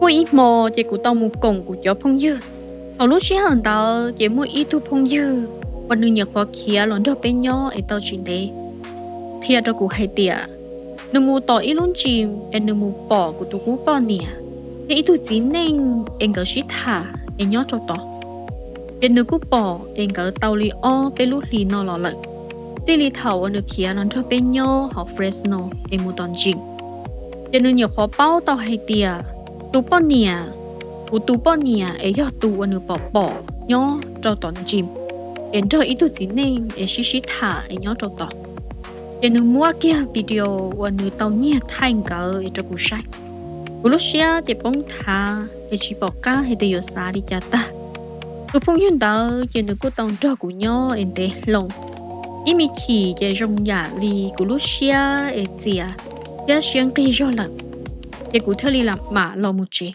Mỗi ít mò chỉ của tao một cổng của gió phong dư. Ở lúc xưa hơn tao chỉ mỗi ít thu phong dư. Và nương nhật khó kia lón cho bên nhau ấy tao chuyện đấy. Thì ở của hai tia. Nương mua tỏ ít luôn chìm em nương mua bỏ của tụi cú bỏ nè. Thì ít thu chín nên em gỡ xít thả em nhớ cho tỏ. Em nương cú bỏ em gỡ tao li o bên lúc li nó lọ lợi. Tí li thầu ở nương kia lón cho bên nhau họ Fresno em mua tòn chìm. Em nương nhật khó bao tao hai tia. Tu bao nia, tu bao nia, ấy giờ tu anh bỏ nhớ cho toàn chim, em cho ít tu gì nên em xí thả em nhớ cho toàn, em mua kia video anh tao nhớ thành cái em cho cụ sai, cụ lúc xưa thì bông thả em chỉ bỏ cá hay để ở xa đi chả ta, cụ phong hiện đó em cụ tao cho cụ nhớ em để lòng, em mi khi em dùng giả li cụ lúc xưa em chia, em xem cái cho lợn. Để cụ thể làm mà lo một chuyện.